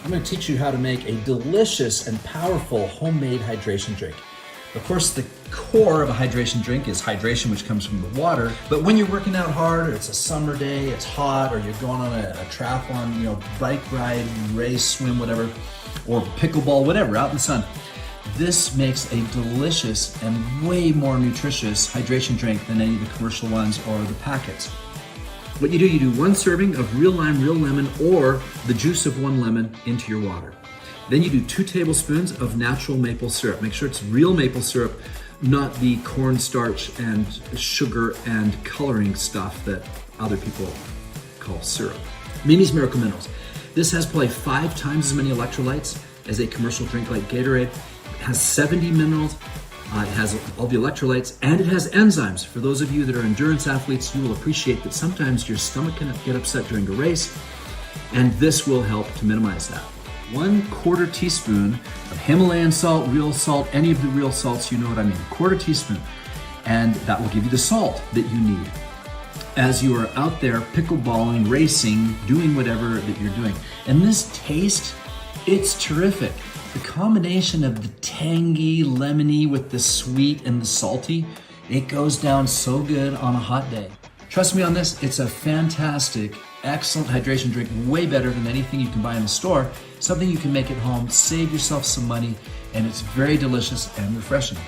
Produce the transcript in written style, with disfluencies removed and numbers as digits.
I'm going to teach you how to make a delicious and powerful homemade hydration drink. Of course, the core of a hydration drink is hydration, which comes from the water. But when you're working out hard, or it's a summer day, it's hot, or you're going on a triathlon, bike ride, race, swim, whatever, or pickleball, whatever, out in the sun, this makes a delicious and way more nutritious hydration drink than any of the commercial ones or the packets. What you do 1 serving of real lime, real lemon, or the juice of 1 lemon into your water. Then you do 2 tablespoons of natural maple syrup. Make sure it's real maple syrup, not the cornstarch and sugar and coloring stuff that other people call syrup. Mimi's Miracle Minerals. This has probably 5 times as many electrolytes as a commercial drink like Gatorade. It has 70 minerals. It has all the electrolytes, and it has enzymes. For those of you that are endurance athletes, you will appreciate that sometimes your stomach can get upset during a race, and this will help to minimize that. 1/4 teaspoon of Himalayan salt, real salt, any of the real salts, you know what I mean, 1/4 teaspoon, and that will give you the salt that you need as you are out there pickleballing, racing, doing whatever that you're doing. And this taste, it's terrific. The combination of the tangy, lemony with the sweet and the salty, it goes down so good on a hot day. Trust me on this, it's a fantastic, excellent hydration drink, way better than anything you can buy in the store, something you can make at home, save yourself some money, and it's very delicious and refreshing.